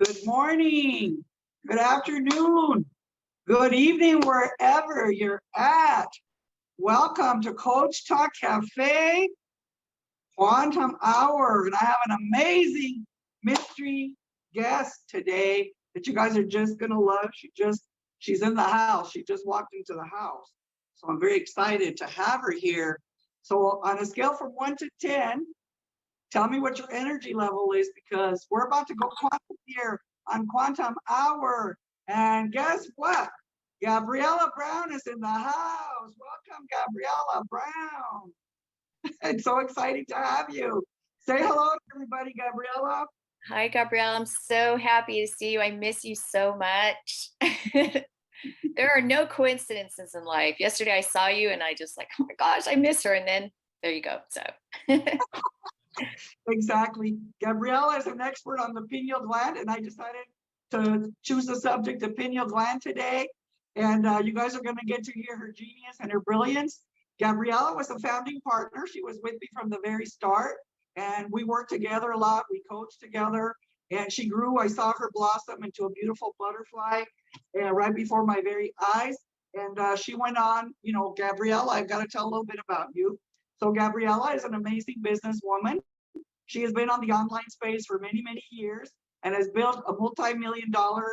Good morning, good afternoon, good evening, wherever you're at. Welcome to Coach Talk Cafe Quantum Hour. And I have an amazing mystery guest today that you guys are just gonna love. She's in the house. She just walked into the house. So I'm very excited to have her here. So on a scale from 1 to 10, tell me what your energy level is, because we're about to go quantum here on Quantum Hour. And guess what? Gabriala Brown is in the house. Welcome, Gabriala Brown. It's so exciting to have you. Say hello to everybody, Gabriala. Hi, Gabrielle. I'm so happy to see you. I miss you so much. There are no coincidences in life. Yesterday I saw you and I just like, oh my gosh, I miss her. And then there you go. So Exactly. Gabriela is an expert on the pineal gland, and I decided to choose the subject of pineal gland today. And you guys are going to get to hear her genius and her brilliance. Gabriela was a founding partner. She was with me from the very start, and we worked together a lot. We coached together, and she grew. I saw her blossom into a beautiful butterfly right before my very eyes. And she went on, Gabriela, I've got to tell a little bit about you. So Gabriela is an amazing businesswoman. She has been on the online space for many, many years and has built a multi-million-dollar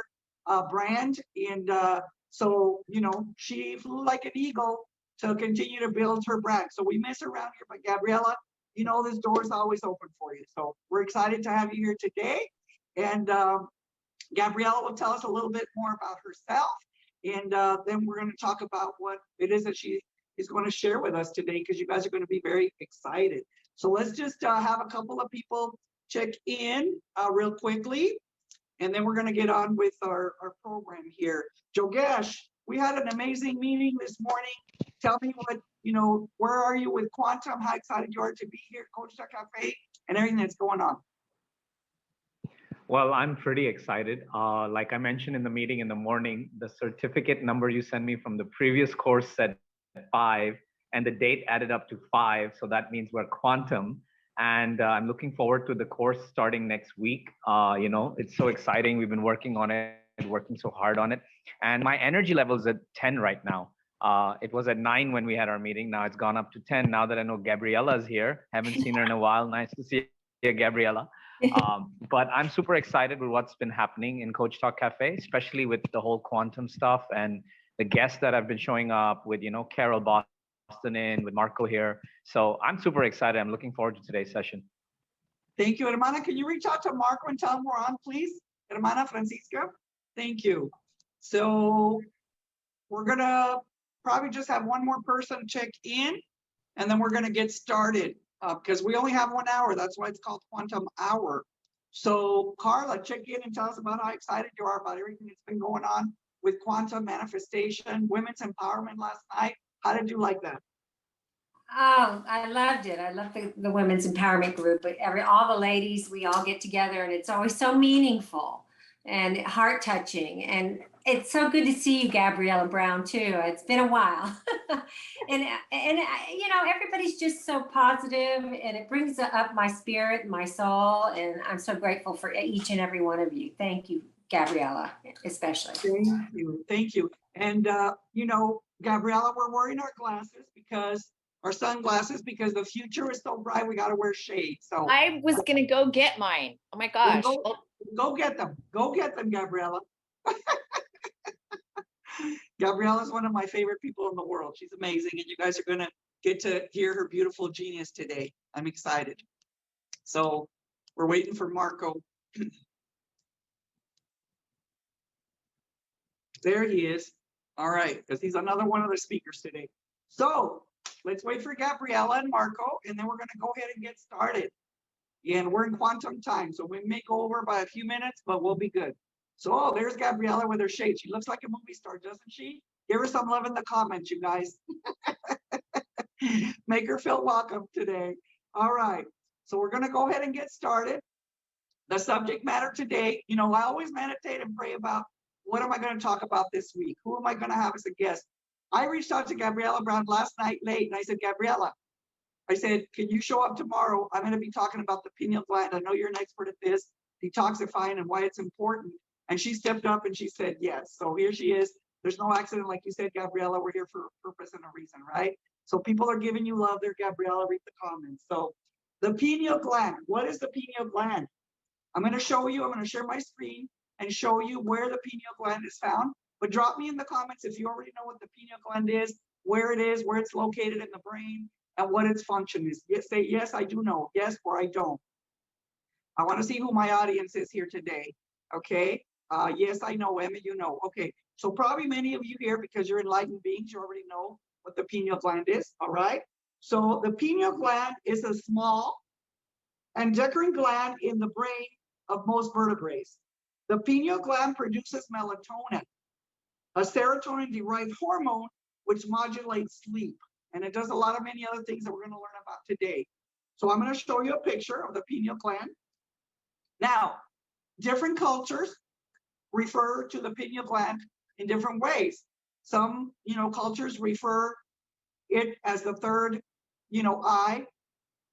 brand. And so, she flew like an eagle to continue to build her brand. So we miss her around here, but Gabriela, this door is always open for you. So we're excited to have you here today. And Gabriela will tell us a little bit more about herself. And then we're going to talk about what it is that she is going to share with us today, because you guys are going to be very excited. So let's just have a couple of people check in real quickly, and then we're going to get on with our program here. Jogesh, we had an amazing meeting this morning. Tell me where are you with Quantum? How excited you are to be here at Coach Talk Cafe and everything that's going on. Well, I'm pretty excited. Like I mentioned in the meeting in the morning, the certificate number you sent me from the previous course said 5, and the date added up to 5. So that means we're quantum. And I'm looking forward to the course starting next week. It's so exciting. We've been working on it, working so hard on it. And my energy level is at 10 right now. It was at 9 when we had our meeting. Now it's gone up to 10 now that I know Gabriela is here. Haven't seen her in a while. Nice to see you, Gabriela. But I'm super excited with what's been happening in Coach Talk Cafe, especially with the whole quantum stuff and the guests that have been showing up with, Carol Boston in, with Marco here. So I'm super excited. I'm looking forward to today's session. Thank you. Hermana, can you reach out to Marco and tell him we're on, please? Hermana Francisca. Thank you. So we're going to probably just have one more person check in, and then we're going to get started because we only have 1 hour. That's why it's called Quantum Hour. So Carla, check in and tell us about how excited you are about everything that's been going on with quantum manifestation, women's empowerment last night. How did you like that? Oh, I loved it. I love the women's empowerment group. But all the ladies, we all get together, and it's always so meaningful and heart touching. And it's so good to see you, Gabriela Brown, too. It's been a while. and everybody's just so positive, and it brings up my spirit and my soul. And I'm so grateful for each and every one of you. Thank you, Gabriela, especially. Thank you. Thank you. And, Gabriela, we're wearing our glasses our sunglasses, because the future is so bright. We got to wear shades. So I was going to go get mine. Oh my gosh. Go get them. Go get them, Gabriela. Gabriela is one of my favorite people in the world. She's amazing. And you guys are going to get to hear her beautiful genius today. I'm excited. So we're waiting for Marco. There he is. All right, because he's another one of the speakers today. So let's wait for Gabriela and Marco, and then we're going to go ahead and get started. And we're in quantum time, so we may go over by a few minutes, but we'll be good. So there's Gabriela with her shade. She looks like a movie star, doesn't she? Give her some love in the comments, you guys. Make her feel welcome today. All right, so we're going to go ahead and get started. The subject matter today, I always meditate and pray about what am I going to talk about this week? Who am I going to have as a guest? I reached out to Gabriela Brown last night late, and I said, Gabriela, can you show up tomorrow? I'm going to be talking about the pineal gland. I know you're an expert at this. detoxifying and why it's important. And she stepped up and she said yes. So here she is. There's no accident, like you said, Gabriela. We're here for a purpose and a reason, right? So people are giving you love there, Gabriela. Read the comments. So the pineal gland. What is the pineal gland? I'm going to show you. I'm going to share my screen and show you where the pineal gland is found. But drop me in the comments if you already know what the pineal gland is, where it's located in the brain, and what its function is. Yes, say yes, I do know. Yes, or I don't. I want to see who my audience is here today. Okay. Yes, I know. Emma, you know. Okay. So probably many of you here, because you're enlightened beings, you already know what the pineal gland is. All right. So the pineal gland is a small endocrine gland in the brain of most vertebrates. The pineal gland produces melatonin, a serotonin-derived hormone which modulates sleep. And it does a lot of many other things that we're going to learn about today. So I'm going to show you a picture of the pineal gland. Now, different cultures refer to the pineal gland in different ways. Some, cultures refer it as the third, eye,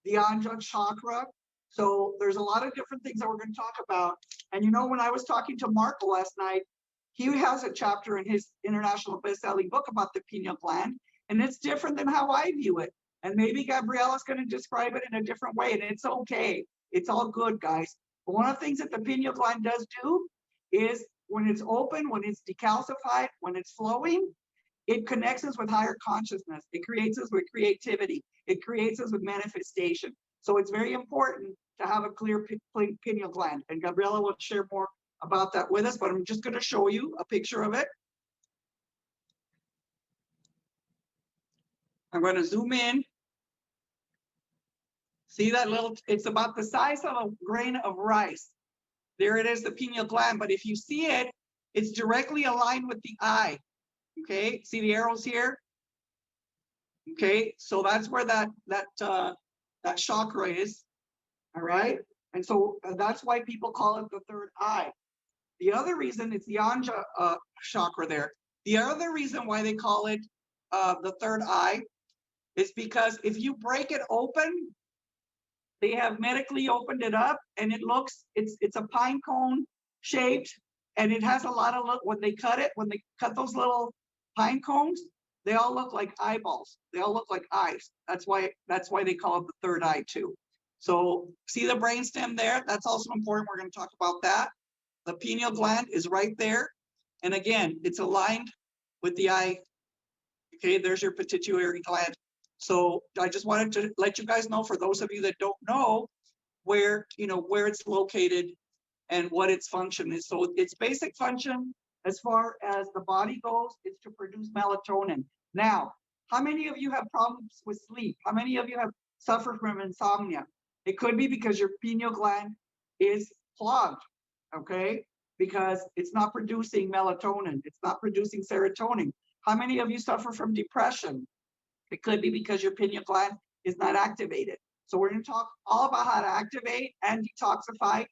the Untitled Chakra. So there's a lot of different things that we're going to talk about. And when I was talking to Marco last night, he has a chapter in his international best-selling book about the pineal gland, and it's different than how I view it. And maybe Gabriela's going to describe it in a different way, and it's okay. It's all good, guys. But one of the things that the pineal gland does do is when it's open, when it's decalcified, when it's flowing, it connects us with higher consciousness. It creates us with creativity. It creates us with manifestation. So it's very important to have a clear pineal gland. And Gabriela will share more about that with us, but I'm just going to show you a picture of it. I'm going to zoom in. See that little, it's about the size of a grain of rice. There it is, the pineal gland. But if you see it, it's directly aligned with the eye. Okay, see the arrows here? Okay, so that's where that chakra is. All right, and so that's why people call it the third eye. The other reason it's the Anja chakra there. The other reason why they call it the third eye is because if you break it open, they have medically opened it up, and it looks, it's a pine cone shaped, and it has a lot of, when they cut those little pine cones, they all look like eyeballs. They all look like eyes. That's why they call it the third eye too. So see the brainstem there? That's also important. We're going to talk about that. The pineal gland is right there. And again, it's aligned with the eye. Okay, there's your pituitary gland. So I just wanted to let you guys know, for those of you that don't know, where it's located and what its function is. So its basic function, as far as the body goes, is to produce melatonin. Now, how many of you have problems with sleep? How many of you have suffered from insomnia? It could be because your pineal gland is clogged, okay? Because it's not producing melatonin. It's not producing serotonin. How many of you suffer from depression? It could be because your pineal gland is not activated. So we're going to talk all about how to activate and detoxify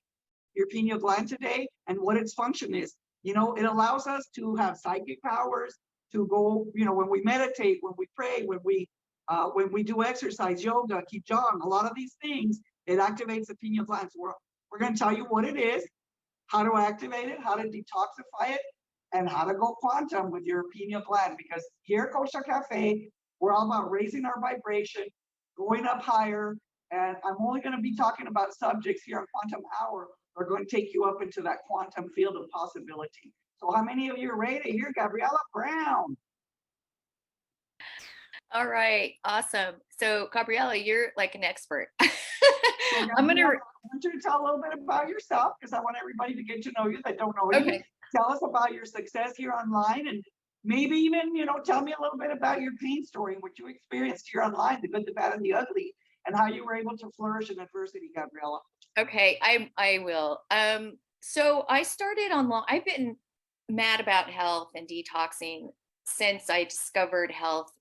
your pineal gland today and what its function is. It allows us to have psychic powers, to go, when we meditate, when we pray, when we do exercise, yoga, qigong, a lot of these things, it activates the pineal gland. So we're going to tell you what it is, how to activate it, how to detoxify it, and how to go quantum with your pineal gland. Because here at Kosha Cafe, we're all about raising our vibration, going up higher. And I'm only going to be talking about subjects here on Quantum Hour that are going to take you up into that quantum field of possibility. So how many of you are ready to hear Gabriela Brown? All right, awesome. So Gabriela, you're like an expert. So I'm gonna. Gabriela, I want you to tell a little bit about yourself, because I want everybody to get to know you that don't know you. Okay. Tell us about your success here online, and maybe even, tell me a little bit about your pain story and what you experienced here online, the good, the bad, and the ugly, and how you were able to flourish in adversity, Gabriela. Okay, I will. So I started online. I've been mad about health and detoxing since I discovered health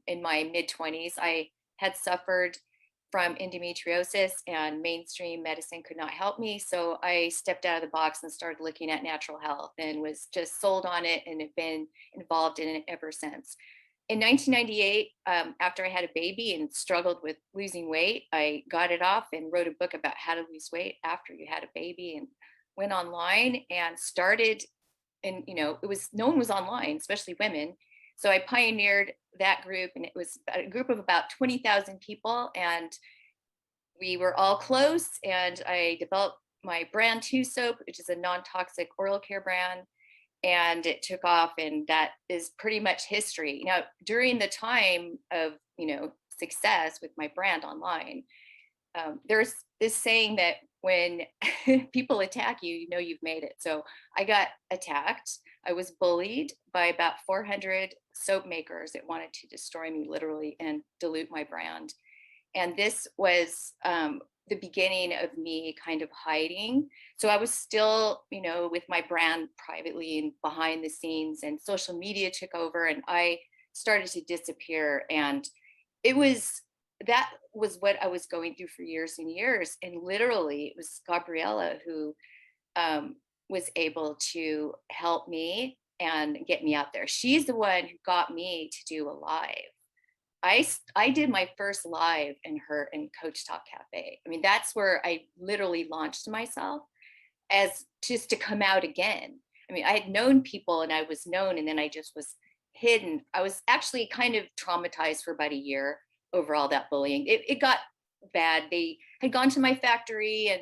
in my mid-20s. I had suffered from endometriosis, and mainstream medicine could not help me. So I stepped out of the box and started looking at natural health, and was just sold on it and have been involved in it ever since. in 1998, after I had a baby and struggled with losing weight, I got it off and wrote a book about how to lose weight after you had a baby, and went online and started. And it was, no one was online, especially women. So I pioneered that group, and it was a group of about 20,000 people, and we were all close. And I developed my brand 2 soap, which is a non-toxic oral care brand, and it took off, and that is pretty much history. Now, during the time of success with my brand online, there's this saying that when people attack you, you've made it. So I got attacked. I was bullied by about 400 soap makers that wanted to destroy me literally and dilute my brand. And this was the beginning of me kind of hiding. So I was still, with my brand privately and behind the scenes, and social media took over, and I started to disappear. And that was what I was going through for years and years. And literally it was Gabriala who was able to help me and get me out there. She's the one who got me to do a live. I did my first live in Coach Talk Cafe. I mean, that's where I literally launched myself as just to come out again. I mean, I had known people and I was known, and then I just was hidden. I was actually kind of traumatized for about a year over all that bullying. It got bad. They had gone to my factory and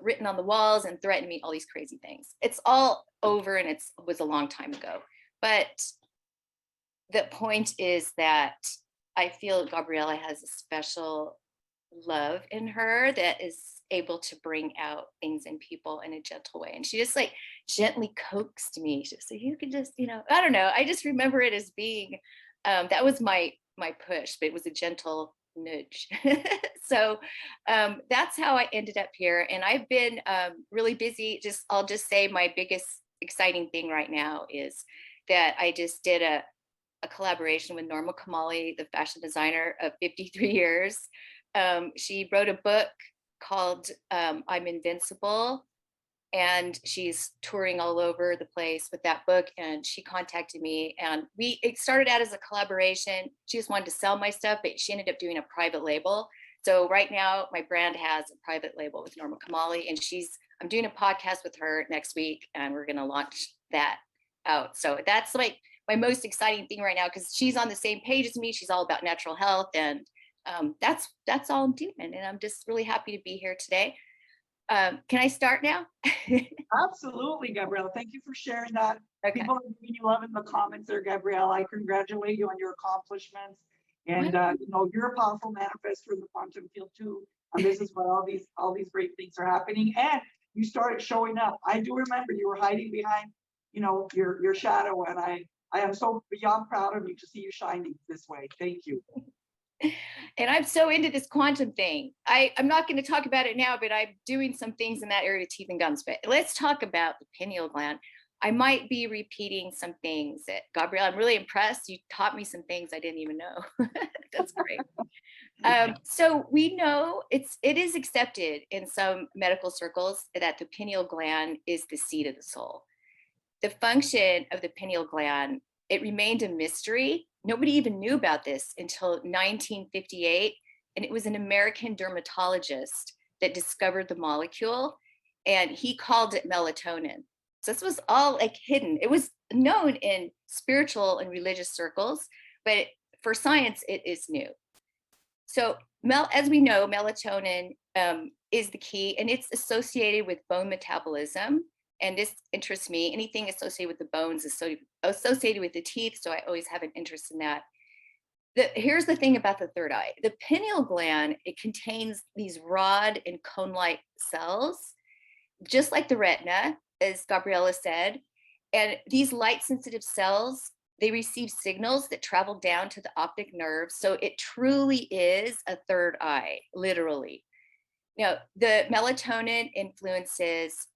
written on the walls and threatened me all these crazy things. It's all over, and it was a long time ago. But the point is that I feel Gabriala has a special love in her that is able to bring out things in people in a gentle way. And she just like gently coaxed me. She said, you can just, I don't know. I just remember it as being, that was my push, but it was a gentle nudge. So that's how I ended up here. And I've been really busy. I'll just say my biggest exciting thing right now is that I just did a collaboration with Norma Kamali, the fashion designer of 53 years. She wrote a book called I'm Invincible, and she's touring all over the place with that book. And she contacted me, and it started out as a collaboration. She just wanted to sell my stuff, but she ended up doing a private label. So right now my brand has a private label with Norma Kamali, and I'm doing a podcast with her next week, and we're going to launch that out. So that's like my most exciting thing right now, because she's on the same page as me. She's all about natural health, and that's all I'm doing. And I'm just really happy to be here today. Can I start now? Absolutely, Gabrielle. Thank you for sharing that. Okay. People are giving you love in the comments there, Gabrielle. I congratulate you on your accomplishments. And you're a powerful manifestor in the quantum field too. And this is where all these great things are happening. And you started showing up. I do remember you were hiding behind, your shadow, and I am so beyond proud of you to see you shining this way. Thank you. And I'm so into this quantum thing. I'm not going to talk about it now, but I'm doing some things in that area, teeth and gums. But let's talk about the pineal gland. I might be repeating some things that Gabrielle, I'm really impressed. You taught me some things I didn't even know. That's great. So we know it is accepted in some medical circles that the pineal gland is the seat of the soul. The function of the pineal gland, it remained a mystery. Nobody even knew about this until 1958. And it was an American dermatologist that discovered the molecule, and he called it melatonin. So this was all like hidden. It was known in spiritual and religious circles, but for science, it is new. So as we know, melatonin is the key, and it's associated with bone metabolism. And this interests me. Anything associated with the bones is associated with the teeth. So I always have an interest in that. Here's the thing about the third eye. The pineal gland, it contains these rod and cone-like cells, just like the retina, as Gabriela said. And these light-sensitive cells, they receive signals that travel down to the optic nerve. So it truly is a third eye, literally. Now, the melatonin influences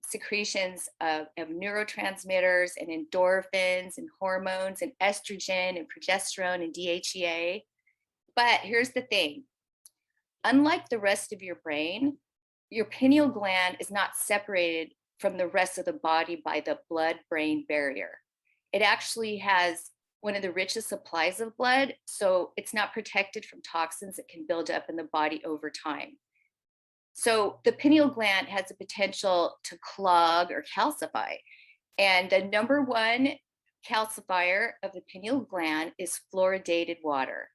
secretions of neurotransmitters and endorphins and hormones and estrogen and progesterone and DHEA. But here's the thing. Unlike the rest of your brain, your pineal gland is not separated from the rest of the body by the blood-brain barrier. It actually has one of the richest supplies of blood, so it's not protected from toxins that can build up in the body over time. So the pineal gland has the potential to clog or calcify. And the number one calcifier of the pineal gland is fluoridated water.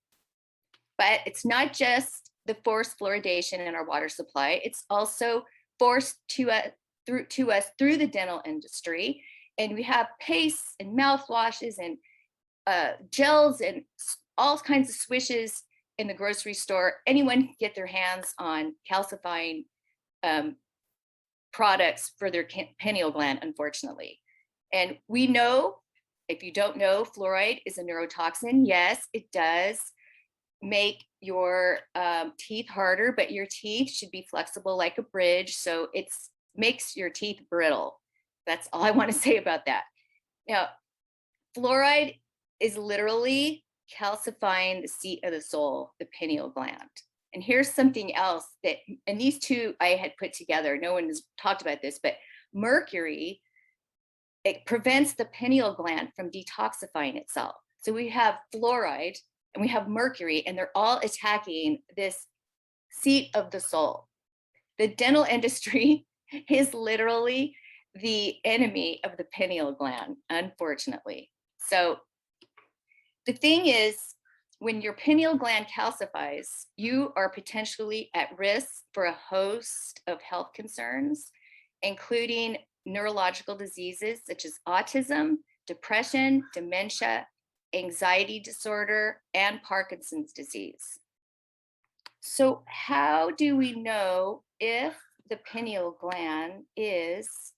But it's not just the forced fluoridation in our water supply, it's also forced to us through the dental industry. And we have pastes and mouthwashes and gels and all kinds of swishes in the grocery store. Anyone can get their hands on calcifying products for their pineal gland, unfortunately. And we know, if you don't know, fluoride is a neurotoxin. Yes, it does make your teeth harder, but your teeth should be flexible like a bridge. So it makes your teeth brittle. That's all I want to say about that. Now, fluoride is literally calcifying the seat of the soul, the pineal gland. And here's something else that, and these two I had put together, no one has talked about this, but mercury, it prevents the pineal gland from detoxifying itself. So we have fluoride and we have mercury, and they're all attacking this seat of the soul. The dental industry is literally the enemy of the pineal gland, unfortunately. So the thing is, when your pineal gland calcifies, you are potentially at risk for a host of health concerns, including neurological diseases such as autism, depression, dementia, anxiety disorder, and Parkinson's disease. So how do we know if the pineal gland is,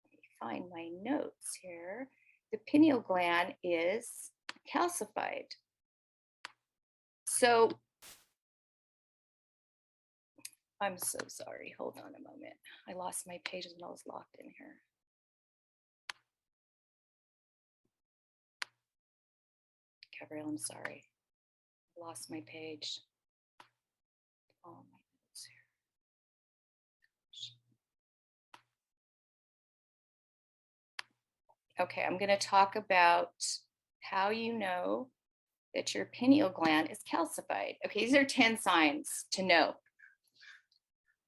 let me find my notes here, the pineal gland is calcified? So I'm so sorry, hold on a moment. I lost my pages when I was locked in here. Gabrielle, I'm sorry. I lost my page. Oh, my notes here. Okay, I'm going to talk about how you know that your pineal gland is calcified. Okay, these are 10 signs to know.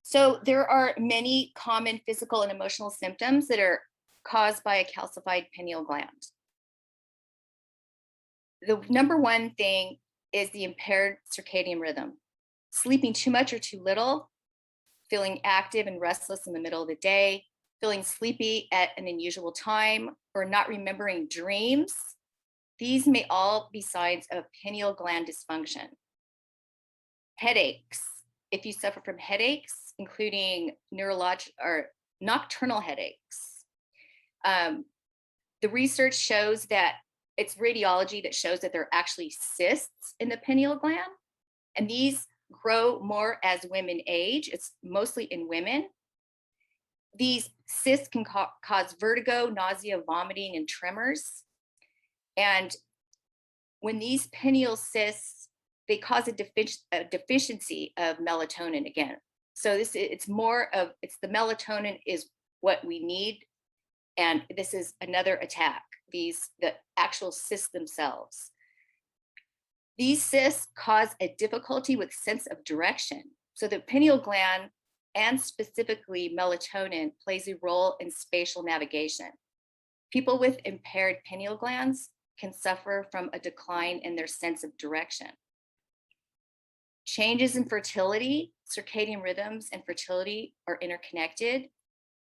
So there are many common physical and emotional symptoms that are caused by a calcified pineal gland. The number one thing is the impaired circadian rhythm. Sleeping too much or too little, feeling active and restless in the middle of the day, feeling sleepy at an unusual time, or not remembering dreams. These may all be signs of pineal gland dysfunction. Headaches. If you suffer from headaches, including neurological or nocturnal headaches, the research shows that it's radiology that shows that there are actually cysts in the pineal gland, and these grow more as women age. It's mostly in women. These cysts can cause vertigo, nausea, vomiting, and tremors. And when these pineal cysts, they cause a deficiency of melatonin again. So it's the melatonin is what we need. And this is another attack, the actual cysts themselves. These cysts cause a difficulty with sense of direction. So the pineal gland, and specifically melatonin, plays a role in spatial navigation. People with impaired pineal glands can suffer from a decline in their sense of direction. Changes in fertility, circadian rhythms and fertility are interconnected.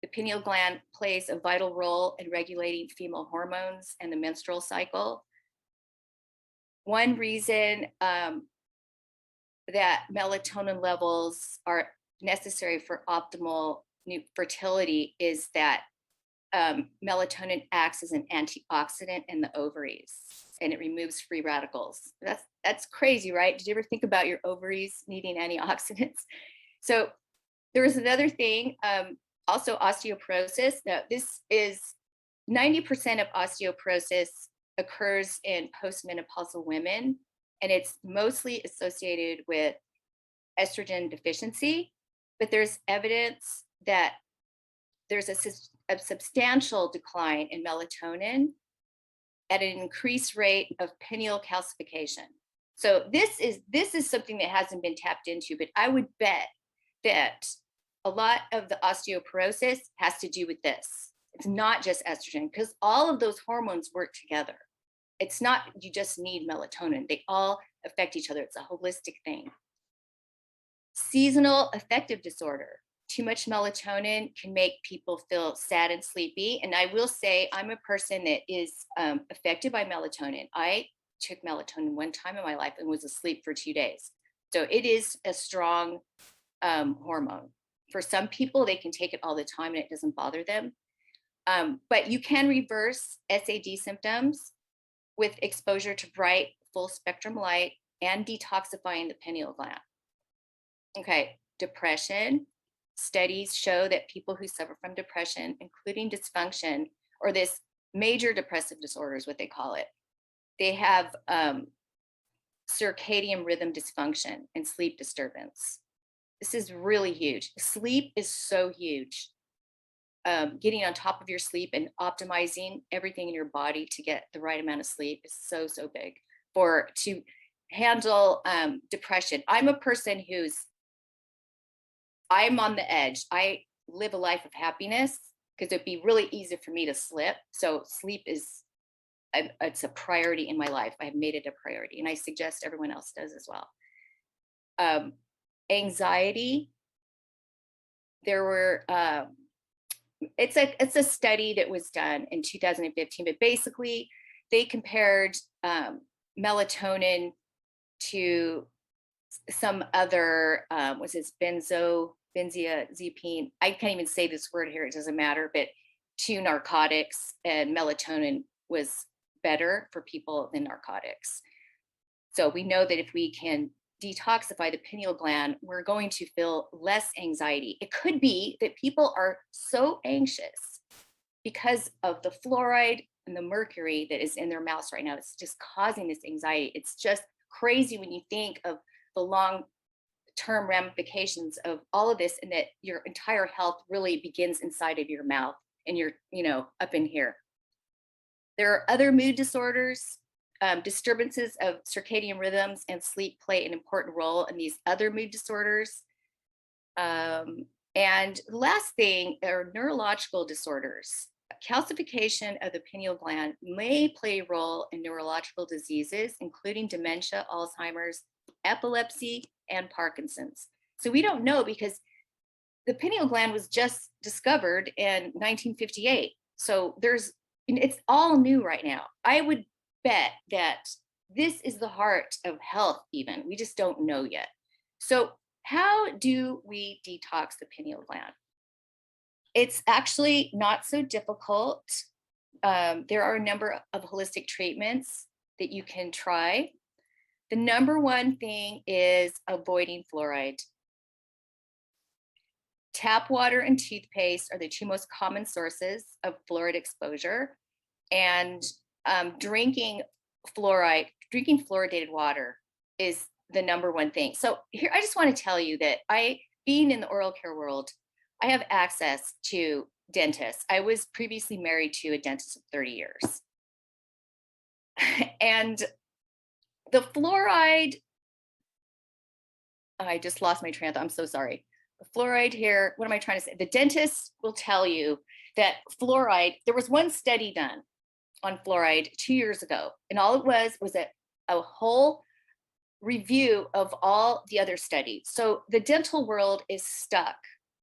The pineal gland plays a vital role in regulating female hormones and the menstrual cycle. One reason that melatonin levels are necessary for optimal fertility is that melatonin acts as an antioxidant in the ovaries, and it removes free radicals. That's crazy, right? Did you ever think about your ovaries needing antioxidants? So there was another thing, also osteoporosis. Now, this is 90% of osteoporosis occurs in postmenopausal women, and it's mostly associated with estrogen deficiency, but there's evidence that there's a substantial decline in melatonin at an increased rate of pineal calcification. So this is something that hasn't been tapped into, but I would bet that a lot of the osteoporosis has to do with this. It's not just estrogen, because all of those hormones work together. It's not you just need melatonin. They all affect each other. It's a holistic thing. Seasonal affective disorder. Too much melatonin can make people feel sad and sleepy. And I will say I'm a person that is affected by melatonin. I took melatonin one time in my life and was asleep for 2 days. So it is a strong hormone. For some people, they can take it all the time and it doesn't bother them. But you can reverse SAD symptoms with exposure to bright, full spectrum light and detoxifying the pineal gland. Okay, depression. Studies show that people who suffer from depression, including dysfunction or this major depressive disorder is what they call it, they have circadian rhythm dysfunction and sleep disturbance. This is really huge. Sleep is so huge. Getting on top of your sleep and optimizing everything in your body to get the right amount of sleep is so, so big to handle depression. I'm a person I'm on the edge. I live a life of happiness because it'd be really easy for me to slip. So sleep it's a priority in my life. I've made it a priority, and I suggest everyone else does as well. Anxiety. There were it's a study that was done in 2015, but basically they compared melatonin to some other was this benzodiazepine. I can't even say this word here, it doesn't matter, but 2 narcotics, and melatonin was better for people than narcotics. So we know that if we can detoxify the pineal gland, we're going to feel less anxiety. It could be that people are so anxious because of the fluoride and the mercury that is in their mouths right now. It's just causing this anxiety. It's just crazy when you think of the long-term ramifications of all of this, and that your entire health really begins inside of your mouth and you're, up in here. There are other mood disorders. Disturbances of circadian rhythms and sleep play an important role in these other mood disorders. And the last thing are neurological disorders. Calcification of the pineal gland may play a role in neurological diseases, including dementia, Alzheimer's, epilepsy, and Parkinson's. So we don't know because the pineal gland was just discovered in 1958. So it's all new right now. I would bet that this is the heart of health even. We just don't know yet. So how do we detox the pineal gland? It's actually not so difficult. There are a number of holistic treatments that you can try. The number one thing is avoiding fluoride. Tap water and toothpaste are the 2 most common sources of fluoride exposure. And drinking fluoridated water is the number one thing. So here, I just want to tell you that being in the oral care world, I have access to dentists. I was previously married to a dentist of 30 years. And the fluoride, I just lost my train of thought. I'm so sorry. The fluoride here, what am I trying to say? The dentist will tell you that fluoride, there was one study done on fluoride 2 years ago, and all it was a whole review of all the other studies. So the dental world is stuck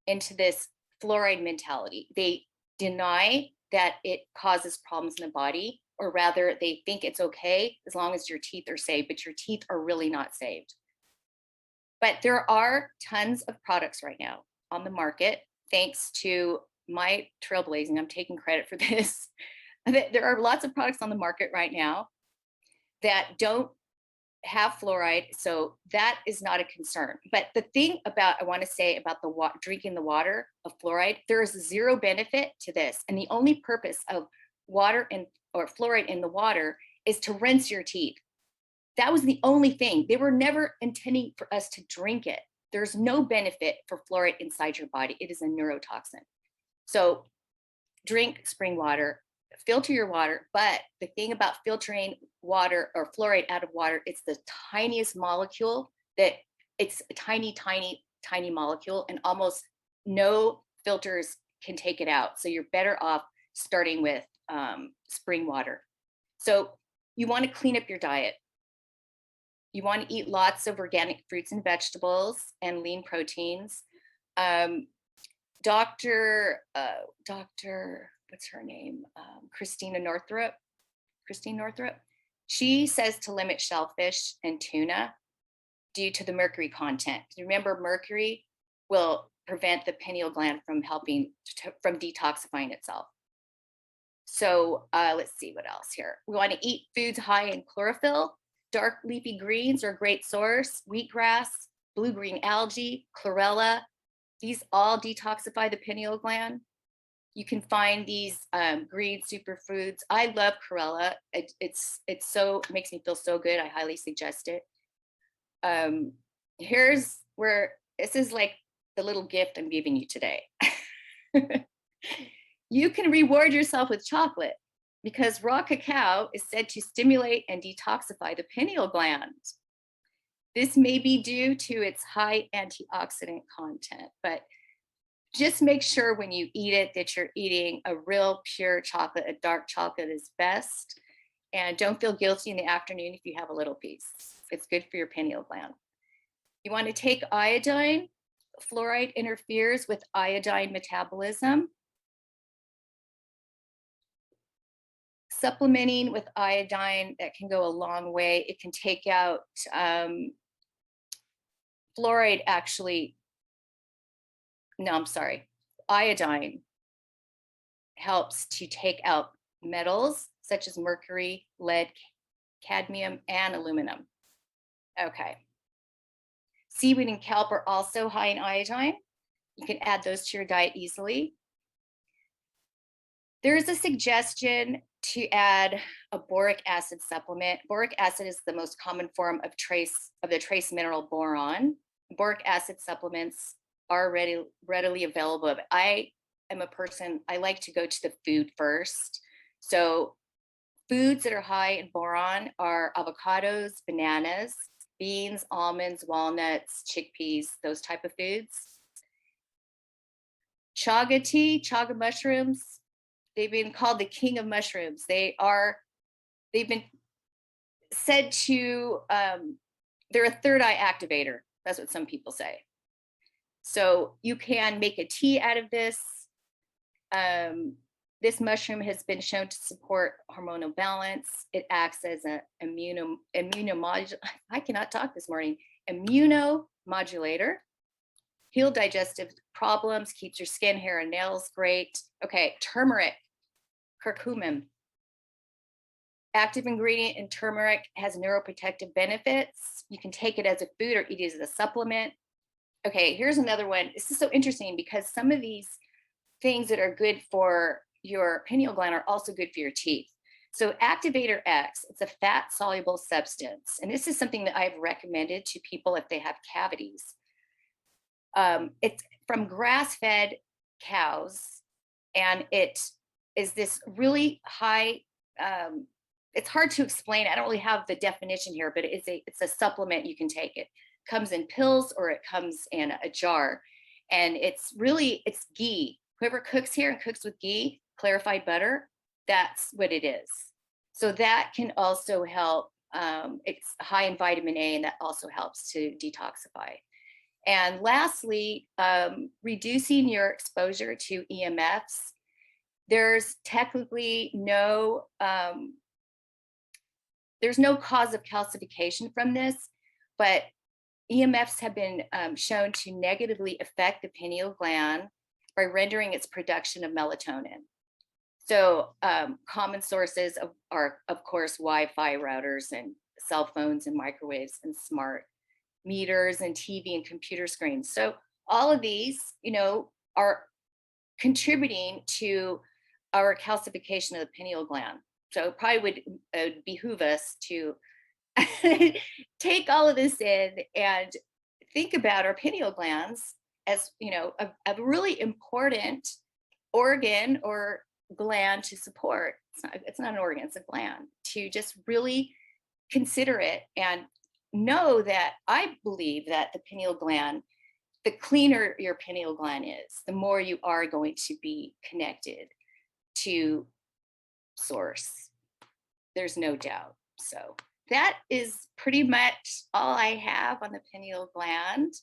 into this fluoride mentality. They deny that it causes problems in the body, or rather they think it's okay as long as your teeth are saved, but your teeth are really not saved. But there are tons of products right now on the market, thanks to my trailblazing. I'm taking credit for this. There are lots of products on the market right now that don't have fluoride, so that is not a concern. But the thing I want to say about drinking the water of fluoride, there is 0 benefit to this, and the only purpose of water or fluoride in the water is to rinse your teeth. That was the only thing. They were never intending for us to drink it. There's no benefit for fluoride inside your body. It is a neurotoxin. So drink spring water. filter your water. But the thing about filtering water or fluoride out of water, it's the tiniest molecule that it's a tiny, tiny, tiny molecule, and almost no filters can take it out. So you're better off starting with spring water. So you want to clean up your diet. You want to eat lots of organic fruits and vegetables and lean proteins. Dr. What's her name? Christine Northrup. She says to limit shellfish and tuna due to the mercury content. Remember, mercury will prevent the pineal gland from from detoxifying itself. So let's see what else here. We want to eat foods high in chlorophyll. Dark leafy greens are a great source. Wheatgrass, blue-green algae, chlorella. These all detoxify the pineal gland. You can find these green superfoods. I love chlorella. It makes me feel so good. I highly suggest it. Here's where this is like the little gift I'm giving you today. You can reward yourself with chocolate because raw cacao is said to stimulate and detoxify the pineal gland. This may be due to its high antioxidant content, but just make sure when you eat it that you're eating a real pure chocolate. A dark chocolate is best. And don't feel guilty in the afternoon if you have a little piece. It's good for your pineal gland. You want to take iodine. Fluoride interferes with iodine metabolism. Supplementing with iodine, that can go a long way. It can take out fluoride actually. No, I'm sorry. Iodine helps to take out metals such as mercury, lead, cadmium, and aluminum. Okay. Seaweed and kelp are also high in iodine. You can add those to your diet easily. There's a suggestion to add a boric acid supplement. Boric acid is the most common form of the trace mineral boron. Boric acid supplements are readily available. But I am a person, I like to go to the food first. So foods that are high in boron are avocados, bananas, beans, almonds, walnuts, chickpeas, those type of foods. Chaga tea, chaga mushrooms, they've been called the king of mushrooms. They've been said to, they're a third eye activator. That's what some people say. So you can make a tea out of this. This mushroom has been shown to support hormonal balance. It acts as an immunomodulator. I cannot talk this morning. Immunomodulator. Heal digestive problems, keeps your skin, hair, and nails great. Okay, turmeric, curcumin. Active ingredient in turmeric has neuroprotective benefits. You can take it as a food or eat it as a supplement. Okay, here's another one. This is so interesting because some of these things that are good for your pineal gland are also good for your teeth. So Activator X, it's a fat soluble substance. And this is something that I've recommended to people if they have cavities. It's from grass-fed cows, and it is this really high, it's hard to explain. I don't really have the definition here, but it's a supplement. You can take it. Comes in pills or it comes in a jar. And it's ghee. Whoever cooks here and cooks with ghee, clarified butter, that's what it is. So that can also help. It's high in vitamin A, and that also helps to detoxify. And lastly, reducing your exposure to EMFs. There's technically there's no cause of calcification from this, but EMFs have been shown to negatively affect the pineal gland by rendering its production of melatonin. So common sources are, of course, Wi-Fi routers and cell phones and microwaves and smart meters and TV and computer screens. So all of these, are contributing to our calcification of the pineal gland. So it probably would behoove us to take all of this in and think about our pineal glands as, a really important organ or gland to support. It's not an organ, it's a gland, to just really consider it and know that I believe that the pineal gland, the cleaner your pineal gland is, the more you are going to be connected to source. There's no doubt. So that is pretty much all I have on the pineal gland.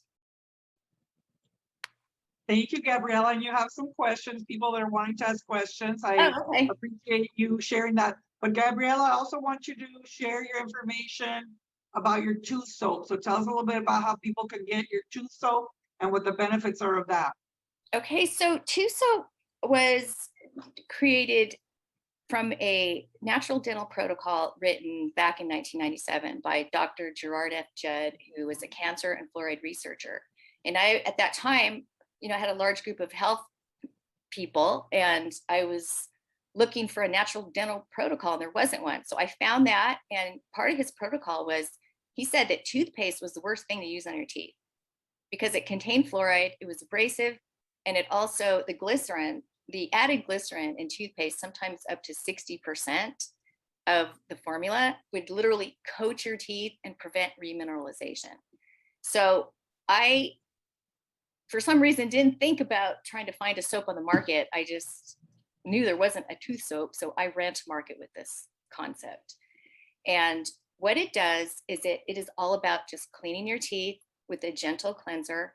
Thank you, Gabriela. And you have some questions, people that are wanting to ask questions. I Oh, okay. appreciate you sharing that. But Gabriela, I also want you to share your information about your tooth soap. So tell us a little bit about how people can get your tooth soap and what the benefits are of that. Okay, so tooth soap was created from a natural dental protocol written back in 1997 by Dr. Gerard F. Judd, who was a cancer and fluoride researcher. And I, at that time, I had a large group of health people, and I was looking for a natural dental protocol, and there wasn't one. So I found that, and part of his protocol was, he said that toothpaste was the worst thing to use on your teeth because it contained fluoride, it was abrasive, and it also, the added glycerin in toothpaste, sometimes up to 60% of the formula, would literally coat your teeth and prevent remineralization. So I, for some reason, didn't think about trying to find a soap on the market. I just knew there wasn't a tooth soap, so I ran to market with this concept. And what it does is it is all about just cleaning your teeth with a gentle cleanser.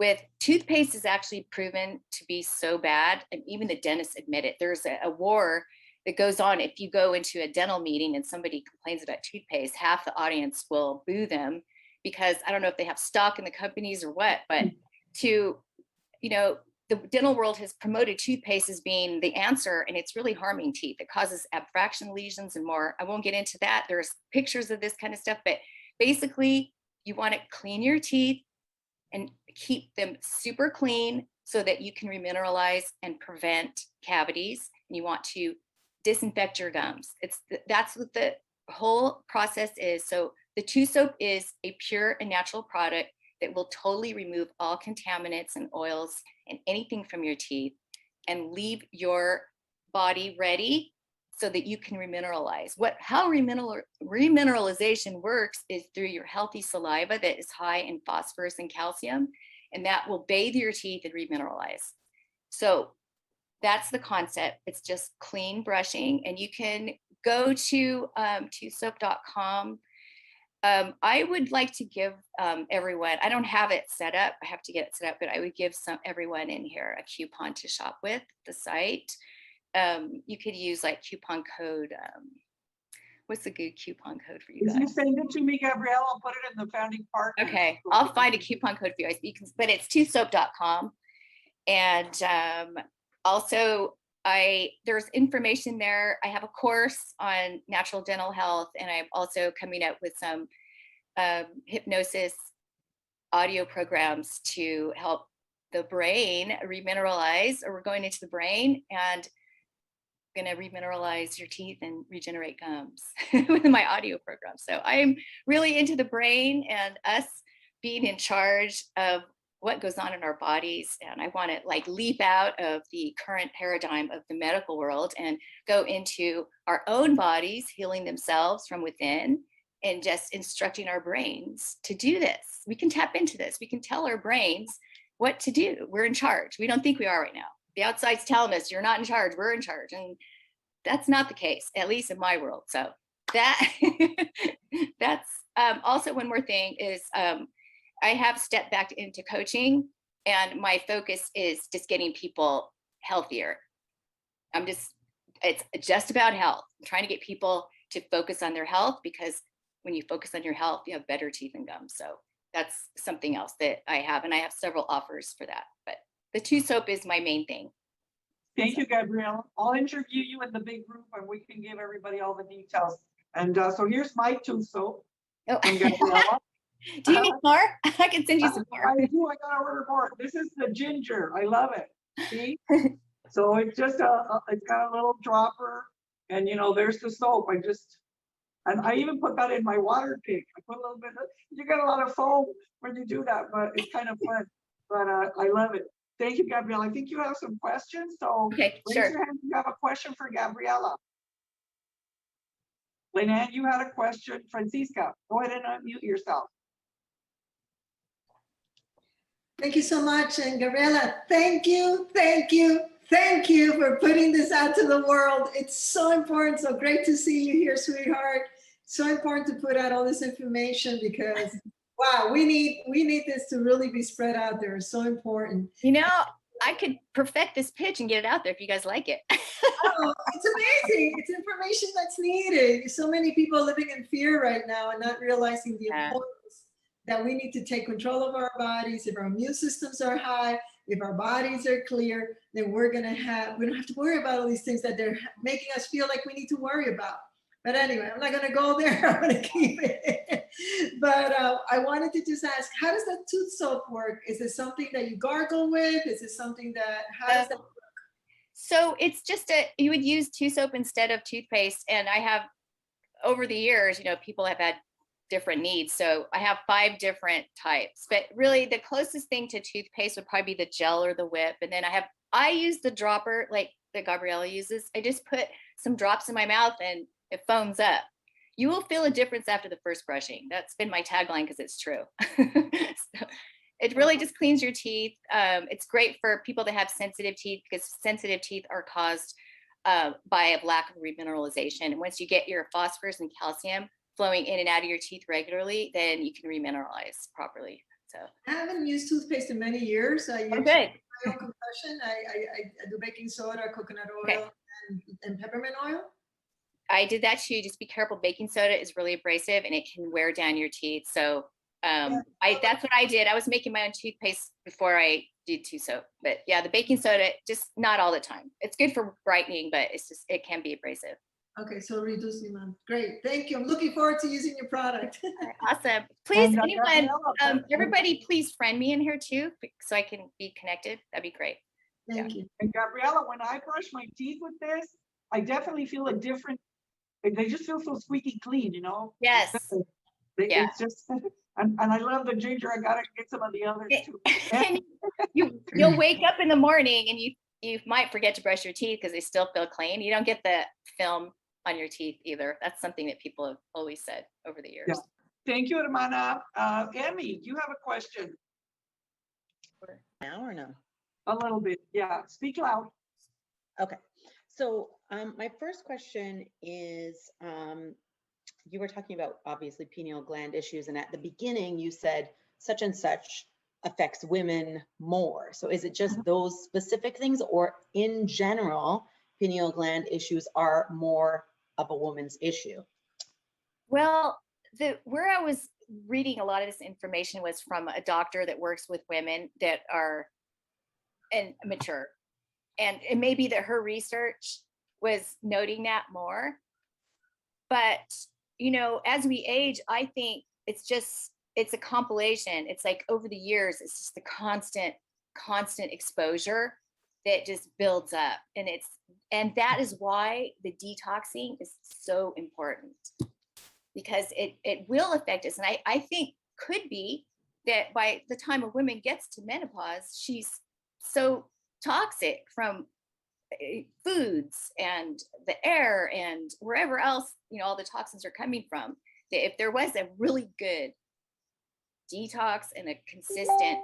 With toothpaste is actually proven to be so bad, and even the dentists admit it. There's a war that goes on. If you go into a dental meeting and somebody complains about toothpaste, half the audience will boo them because I don't know if they have stock in the companies or what, but the dental world has promoted toothpaste as being the answer, and it's really harming teeth. It causes abfraction lesions and more. I won't get into that. There's pictures of this kind of stuff, but basically you want to clean your teeth and keep them super clean so that you can remineralize and prevent cavities. And you want to disinfect your gums. That's what the whole process is. So the tooth soap is a pure and natural product that will totally remove all contaminants and oils and anything from your teeth and leave your body ready so that you can remineralize. How remineralization works is through your healthy saliva that is high in phosphorus and calcium, and that will bathe your teeth and remineralize. So that's the concept. It's just clean brushing, and you can go to toothsoap.com. I would like to give everyone, I don't have it set up, I have to get it set up, but I would give everyone in here a coupon to shop with the site. You could use like coupon code. What's a good coupon code for you If you guys? send it to me, Gabriela, I'll put it in the founding partners. Okay, I'll find a coupon code for you guys, but it's toothsoap.com. And also, there's information there. I have a course on natural dental health, and I'm also coming up with some hypnosis audio programs to help the brain remineralize, or we're going into the brain and going to remineralize your teeth and regenerate gums with my audio program. So I'm really into the brain and us being in charge of what goes on in our bodies. And I want to leap out of the current paradigm of the medical world and go into our own bodies, healing themselves from within, and just instructing our brains to do this. We can tap into this. We can tell our brains what to do. We're in charge. We don't think we are right now. The outside's telling us you're not in charge, we're in charge. And that's not the case, at least in my world. So that that's also one more thing is I have stepped back into coaching, and my focus is just getting people healthier. It's just about health. I'm trying to get people to focus on their health, because when you focus on your health, you have better teeth and gums. So that's something else that I have, and I have several offers for that. But the tooth soap is my main thing. Thank you, Gabriela. I'll interview you in the big group, and we can give everybody all the details. And so here's my tooth soap. Oh. From Gabriela. Do you need more? I can send you some more. I do. I gotta order more. This is the ginger. I love it. See? So it's just it's got a little dropper, and there's the soap. And I even put that in my water pick. I put a little bit. You get a lot of foam when you do that, but it's kind of fun. But I love it. Thank you, Gabriella. I think you have some questions, so Okay, raise sure. your hand if you have a question for Gabriella. Lynette, you had a question. Francisca, go ahead and unmute yourself. Thank you so much. And Gabriela, thank you for putting this out to the world. It's so important. So great to see you here, sweetheart. So important to put out all this information because, wow, we need this to really be spread out there. It's so important. You know, I could perfect this pitch and get it out there if you guys like it. Oh, it's amazing. It's information that's needed. So many people living in fear right now and not realizing the importance that we need to take control of our bodies. If our immune systems are high, if our bodies are clear, then we don't have to worry about all these things that they're making us feel like we need to worry about. But anyway, I'm not going to go there. I'm going to keep it. But I wanted to just ask, how does that tooth soap work? Is it something that you gargle with? Is it something that, how does that work? So it's just you would use tooth soap instead of toothpaste. And I have, over the years, you know, people have had different needs. So I have 5 different types, but really the closest thing to toothpaste would probably be the gel or the whip. And then I use the dropper like that Gabriella uses. I just put some drops in my mouth and it foams up. You will feel a difference after the first brushing. That's been my tagline because it's true. So it really just cleans your teeth. It's great for people that have sensitive teeth because sensitive teeth are caused by a lack of remineralization. And once you get your phosphorus and calcium flowing in and out of your teeth regularly, then you can remineralize properly. So I haven't used toothpaste in many years. I use good. my own compression. I do baking soda, coconut oil, and peppermint oil. I did that too. Just be careful. Baking soda is really abrasive and it can wear down your teeth. So that's what I did. I was making my own toothpaste before I did tooth soap. But yeah, the baking soda, just not all the time. It's good for brightening, but it can be abrasive. Okay, so reduce the amount. Great, thank you. I'm looking forward to using your product. Awesome. Please, And, anyone, everybody, please friend me in here too, so I can be connected. That'd be great. Thank you. And Gabriella, when I brush my teeth with this, I definitely feel a different, they just feel so squeaky clean, you know? Yes. Yeah. It's just, and I love the ginger. I gotta get some of the others too. And you'll wake up in the morning and you might forget to brush your teeth because they still feel clean. You don't get the film on your teeth either. That's something that people have always said over the years. Yeah. Thank you, Hermana. Emmy, you have a question? Now or no? A little bit, yeah. Speak loud. Okay. So my first question is, you were talking about obviously pineal gland issues, and at the beginning you said such and such affects women more. So is it just those specific things, or in general, pineal gland issues are more of a woman's issue? Well, where I was reading a lot of this information was from a doctor that works with women that are mature. And it may be that her research was noting that more. But, you know, as we age, I think it's a compilation. It's like over the years, it's just the constant exposure that just builds up. And that is why the detoxing is so important, because it will affect us. And I think could be that by the time a woman gets to menopause, she's so toxic from foods and the air and wherever else, you know, all the toxins are coming from, that if there was a really good detox and a consistent,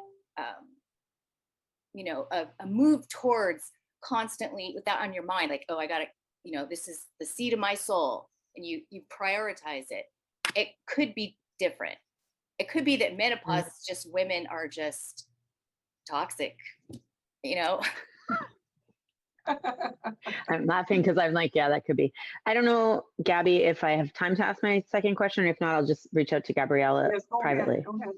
you know, a move towards constantly with that on your mind, like, oh, I gotta, you know, this is the seed of my soul, and you prioritize it, it could be different. It could be that menopause is just women are just toxic, you know. I'm laughing because I'm like, yeah, that could be. I don't know, Gabby, if I have time to ask my second question. If not, I'll just reach out to Gabriella Yes, go privately. ahead, go ahead.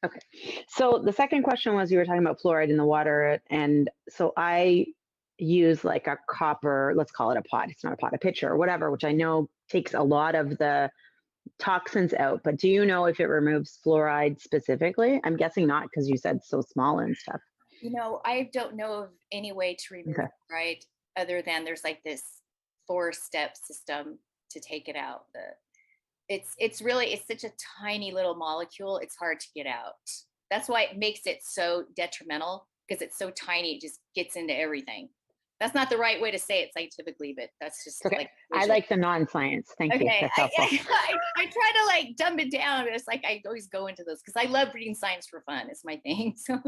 Okay. So the second question was, you were talking about fluoride in the water. And so I use like a copper, let's call it a pot. It's not a pot, a pitcher or whatever, which I know takes a lot of the toxins out. But do you know if it removes fluoride specifically? I'm guessing not, because you said so small and stuff. You know, I don't know of any way to remove it, right? Other than there's like this 4-step system to take it out. It's such a tiny little molecule. It's hard to get out. That's why it makes it so detrimental because it's so tiny, it just gets into everything. That's not the right way to say it scientifically, but that's just Okay. like I visual. like the non-science. Thank you. Okay, That's helpful. I try to like dumb it down, but it's like I always go into those because I love reading science for fun. It's my thing. So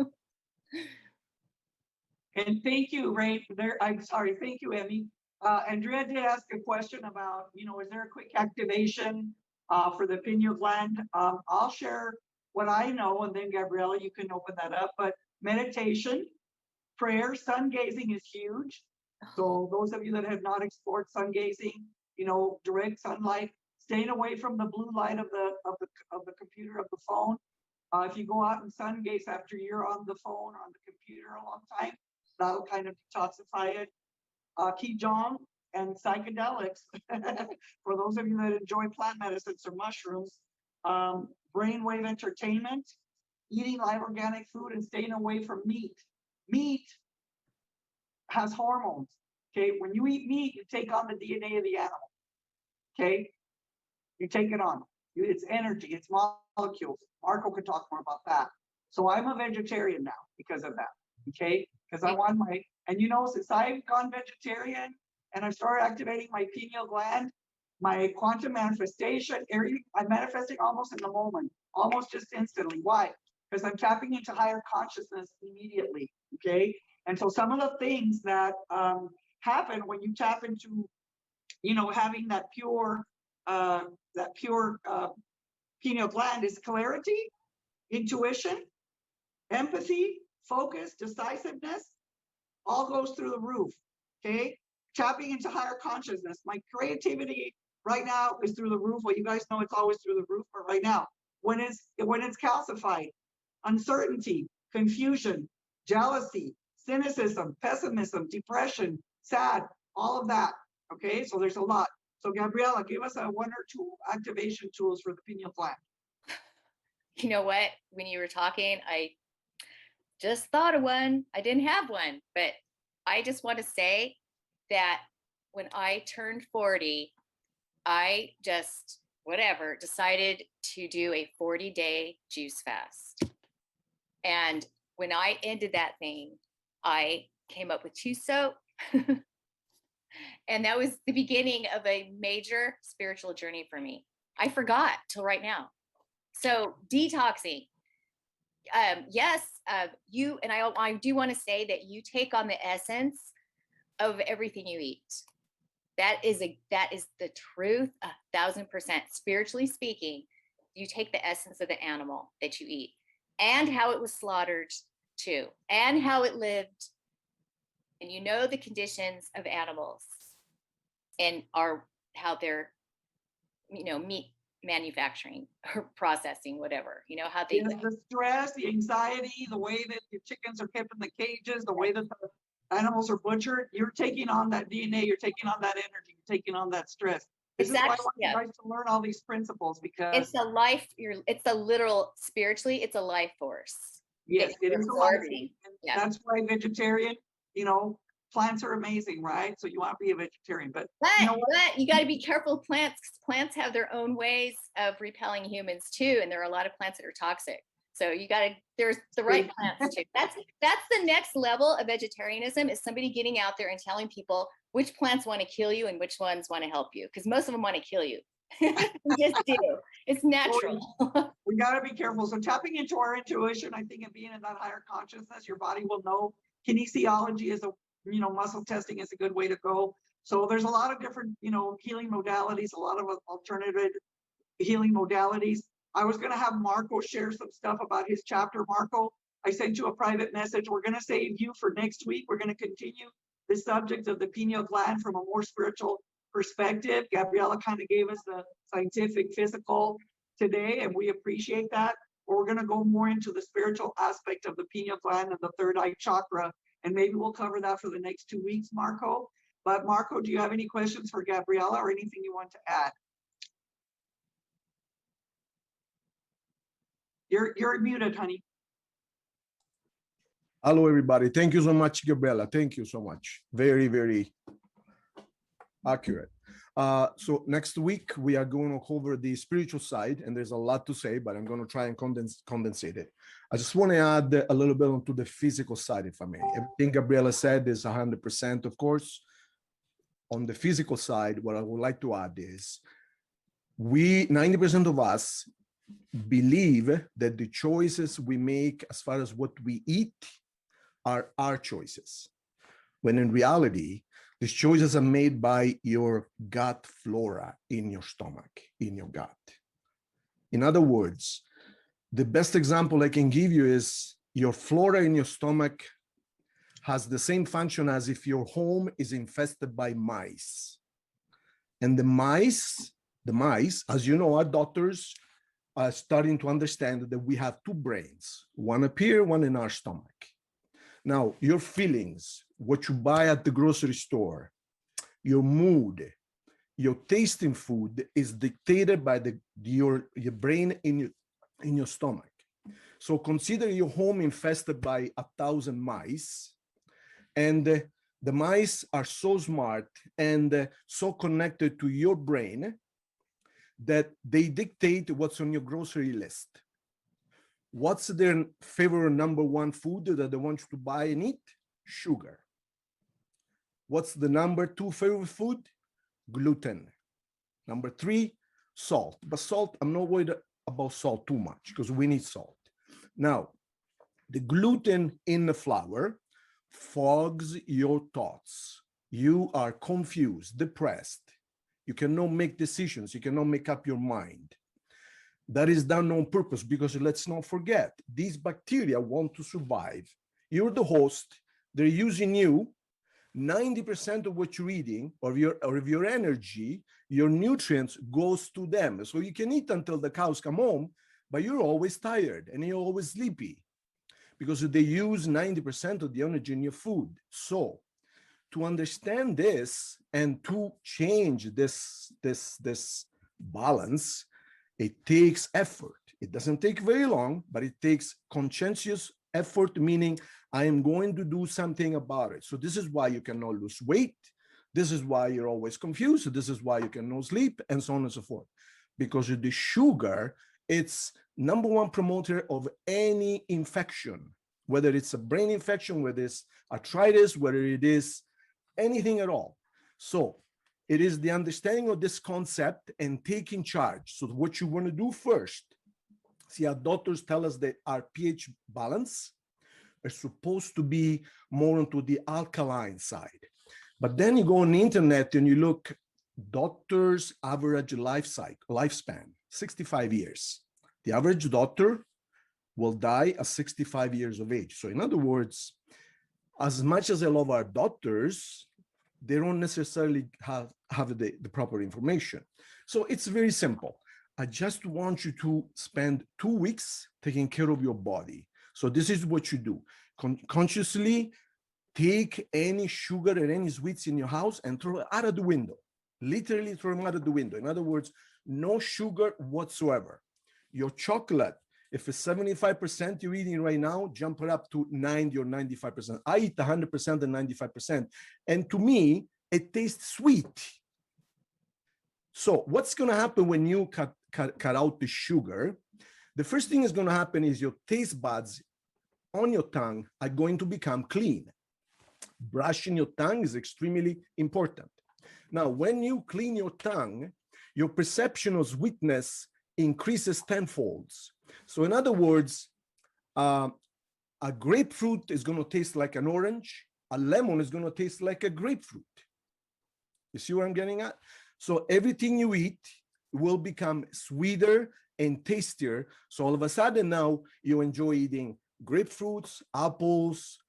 And thank you, Ray, for there. I'm sorry, thank you, Emmy. Andrea did ask a question about, is there a quick activation for the pineal gland? I'll share what I know, and then Gabriela, you can open that up. But meditation, prayer, sun gazing is huge. So those of you that have not explored sun gazing, direct sunlight, staying away from the blue light of the computer, of the phone. If you go out and sun gaze after you're on the phone or on the computer a long time, that'll kind of detoxify it. Qigong and psychedelics, for those of you that enjoy plant medicines or mushrooms, brainwave entertainment, eating live organic food and staying away from meat. Meat has hormones, okay? When you eat meat, you take on the DNA of the animal, okay? You take it on. It's energy, it's molecules. Marco could talk more about that. So I'm a vegetarian now because of that, okay? Because I want and since I've gone vegetarian and I've started activating my pineal gland, my quantum manifestation, I'm manifesting almost in the moment, almost just instantly. Why? Because I'm tapping into higher consciousness immediately, okay? And so some of the things that happen when you tap into, having that pure pineal gland is clarity, intuition, empathy, focus, decisiveness, all goes through the roof, okay? Tapping into higher consciousness. My creativity right now is through the roof. Well, you guys know it's always through the roof, but right now, when it's calcified, uncertainty, confusion, jealousy, cynicism, pessimism, depression, sad, all of that, okay? So there's a lot. So Gabriela, give us a 1 or 2 activation tools for the pineal gland. you know what? When you were talking, I just thought of one. I didn't have one, but I just want to say that when I turned 40, I just, decided to do a 40-day juice fast. And when I ended that thing, I came up with 2 soap. And that was the beginning of a major spiritual journey for me. I forgot till right now. So detoxing. Yes, you and I do want to say that you take on the essence of everything you eat. That is the truth, 1,000%. Spiritually speaking, you take the essence of the animal that you eat and how it was slaughtered too, and how it lived. And the conditions of animals and how they're, meat manufacturing or processing, whatever, how they. Yes, the stress, the anxiety, the way that your chickens are kept in the cages, the way that the animals are butchered, you're taking on that DNA, you're taking on that energy, you're taking on that stress. This is why I want you guys to learn all these principles, because it's a life, it's a literal, spiritually, it's a life force. yes, it is a life force. Yeah. That's why vegetarian, plants are amazing, right? So you want to be a vegetarian, but you got to be careful with plants, because plants have their own ways of repelling humans too, and there are a lot of plants that are toxic. So there's the right plants too. That's the next level of vegetarianism, is somebody getting out there and telling people which plants want to kill you and which ones want to help you, because most of them want to kill you. They just do. It's natural. We got to be careful. So tapping into our intuition, I think, and being in that higher consciousness, your body will know. Kinesiology is muscle testing is a good way to go. So there's a lot of different, healing modalities, a lot of alternative healing modalities. I was going to have Marco share some stuff about his chapter. Marco, I sent you a private message. We're going to save you for next week. We're going to continue the subject of the pineal gland from a more spiritual perspective. Gabriela kind of gave us the scientific, physical today, and we appreciate that. But we're going to go more into the spiritual aspect of the pineal gland and the third eye chakra. And maybe we'll cover that for the next 2 weeks, Marco. But Marco, do you have any questions for Gabriela or anything you want to add? You're muted, honey. Hello, everybody. Thank you so much, Gabriela. Thank you so much. Very, very accurate. So next week we are going to cover the spiritual side, and there's a lot to say, but I'm going to try and condensate it. I just want to add a little bit onto the physical side, if I may. Everything Gabriela said is 100%, of course. On the physical side, what I would like to add is 90% of us believe that the choices we make as far as what we eat are our choices, when in reality, these choices are made by your gut flora in your stomach, in your gut. In other words, the best example I can give you is your flora in your stomach has the same function as if your home is infested by mice. And the mice, as you know, our doctors are starting to understand that we have two brains, one up here, one in our stomach. Now, your feelings, what you buy at the grocery store, your mood, your taste in food is dictated by your brain in your stomach. So consider your home infested by 1,000 mice, and the mice are so smart and so connected to your brain that they dictate what's on your grocery list. What's their favorite number one food that they want you to buy and eat? Sugar. What's the number two favorite food? Gluten. Number three, salt. But salt, I'm not worried about salt too much because we need salt. Now, the gluten in the flour fogs your thoughts. You are confused, depressed. You cannot make decisions. You cannot make up your mind. That is done on purpose because let's not forget, these bacteria want to survive. You're the host. They're using you. 90% of what you're eating or of your energy, your nutrients goes to them. So you can eat until the cows come home, but you're always tired and you're always sleepy because they use 90% of the energy in your food. So to understand this and to change this balance, it takes effort. It doesn't take very long, but it takes conscientious effort, meaning I am going to do something about it. So this is why you cannot lose weight. This is why you're always confused. This is why you cannot sleep, and so on and so forth. Because the sugar, it's number one promoter of any infection, whether it's a brain infection, whether it's arthritis, whether it is anything at all. So it is the understanding of this concept and taking charge. So what you want to do first, see, our doctors tell us that our pH balance are supposed to be more onto the alkaline side. But then you go on the internet and you look, doctors' average lifespan, 65 years. The average doctor will die at 65 years of age. So in other words, as much as I love our doctors, they don't necessarily have the proper information. So it's very simple. I just want you to spend 2 weeks taking care of your body. So this is what you do. Consciously take any sugar and any sweets in your house and throw it out of the window. Literally throw them out of the window. In other words, no sugar whatsoever. Your chocolate, if it's 75% you're eating right now, jump it up to 90 or 95%. I eat 100% and 95%. And to me, it tastes sweet. So what's going to happen when you cut out the sugar? The first thing is going to happen is your taste buds on your tongue are going to become clean. Brushing your tongue is extremely important. Now, when you clean your tongue, your perception of sweetness increases tenfold. So in other words, a grapefruit is going to taste like an orange. A lemon is going to taste like a grapefruit. You see where I'm getting at? So everything you eat will become sweeter and tastier. So all of a sudden now you enjoy eating grapefruits, apples,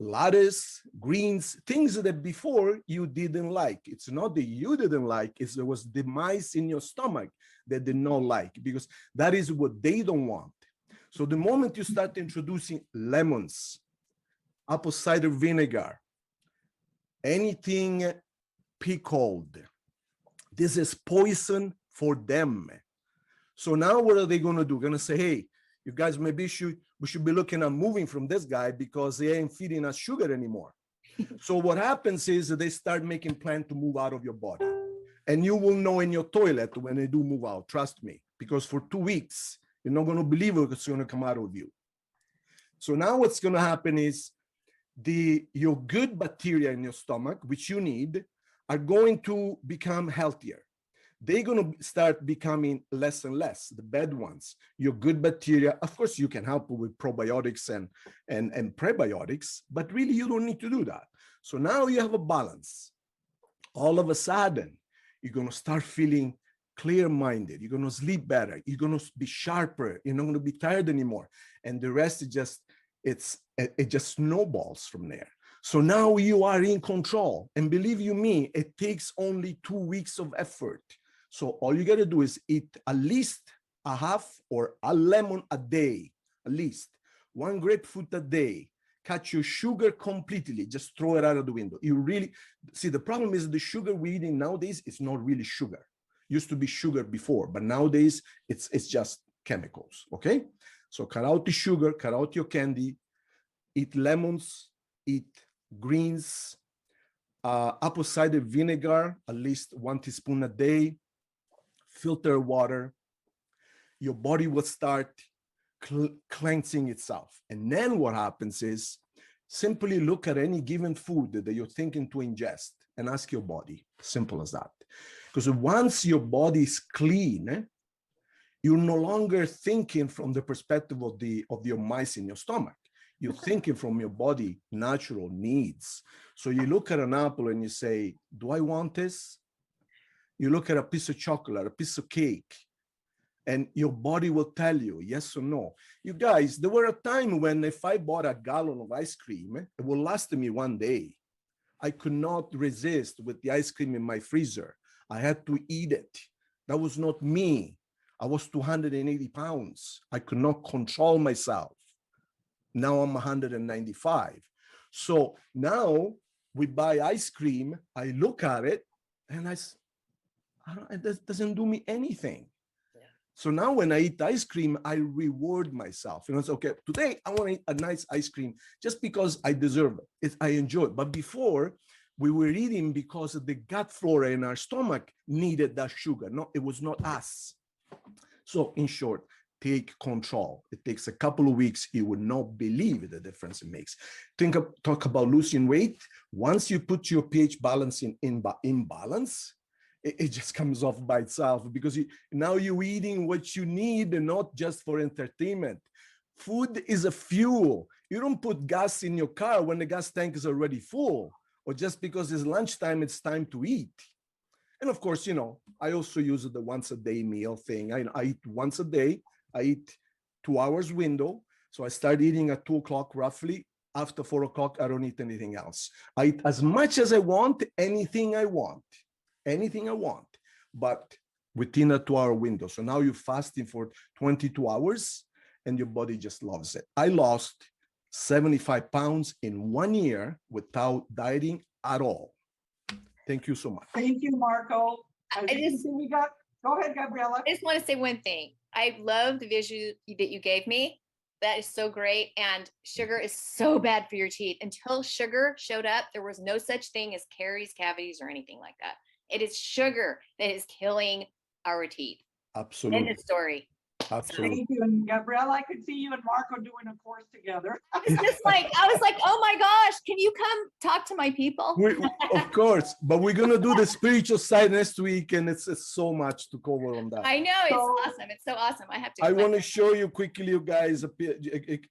lettuce, greens, things that before you didn't like. It's not that you didn't like, it was the mice in your stomach that did not like, because that is what they don't want. So the moment you start introducing lemons, apple cider vinegar, anything pickled, this is poison for them. So now what are they going to do? Going to say, hey, you guys, maybe we should be looking at moving from this guy because they ain't feeding us sugar anymore. So what happens is that they start making plans to move out of your body. And you will know in your toilet when they do move out, trust me, because for 2 weeks, you're not going to believe what's going to come out of you. So now what's going to happen is your good bacteria in your stomach, which you need, are going to become healthier. They're going to start becoming less and less, the bad ones. Your good bacteria, of course, you can help with probiotics and prebiotics, but really you don't need to do that. So now you have a balance. All of a sudden, you're going to start feeling clear-minded. You're going to sleep better. You're going to be sharper. You're not going to be tired anymore. And the rest is just, it just snowballs from there. So now you are in control. And believe you me, it takes only 2 weeks of effort. So all you got to do is eat at least a half or a lemon a day, at least 1 grapefruit a day. Cut your sugar completely, just throw it out of the window. You really, see, the problem is the sugar we're eating nowadays, it's not really sugar. Used to be sugar before, but nowadays it's just chemicals, okay? So cut out the sugar, cut out your candy, eat lemons, eat greens, apple cider vinegar, at least 1 teaspoon a day, filter water. Your body will start cleansing itself. And then what happens is simply look at any given food that you're thinking to ingest and ask your body. Simple as that. Because once your body is clean, you're no longer thinking from the perspective of your mice in your stomach. You're thinking from your body natural needs. So you look at an apple and you say, do I want this? You look at a piece of chocolate, a piece of cake, and your body will tell you yes or no. You guys, there were a time when if I bought a gallon of ice cream, it will last me 1 day. I could not resist with the ice cream in my freezer. I had to eat it. That was not me. I was 280 pounds. I could not control myself. Now I'm 195. So now we buy ice cream. I look at it and it doesn't do me anything. So now when I eat ice cream, I reward myself. You know, it's okay, today I want to eat a nice ice cream just because I deserve it. I enjoy it. But before, we were eating because the gut flora in our stomach needed that sugar. No, it was not us. So in short, take control. It takes a couple of weeks. You would not believe the difference it makes. Talk about losing weight. Once you put your pH balance in balance, it just comes off by itself because now you're eating what you need and not just for entertainment. Food is a fuel. You don't put gas in your car when the gas tank is already full, or just because it's lunchtime, it's time to eat. And of course, you know, I also use the once a day meal thing. I eat once a day. I eat 2 hours window. So I start eating at 2 o'clock roughly. After 4 o'clock, I don't eat anything else. I eat as much as I want, anything I want, but within a 2 hour window. So now you're fasting for 22 hours and your body just loves it. I lost 75 pounds in 1 year without dieting at all. Thank you so much. Thank you, Marco. Go ahead, Gabriela. I just want to say one thing. I love the visual that you gave me. That is so great. And sugar is so bad for your teeth. Until sugar showed up, there was no such thing as caries, cavities, or anything like that. It is sugar that is killing our teeth. Absolutely. End of story. Absolutely. Thank you. And Gabriela, I could see you and Marco doing a course together. It's just like, I was like, oh my gosh, can you come talk to my people? Of course, but we're going to do the spiritual side next week, and it's so much to cover on that. I know, it's awesome. It's so awesome. I have to. I want to show you quickly, you guys.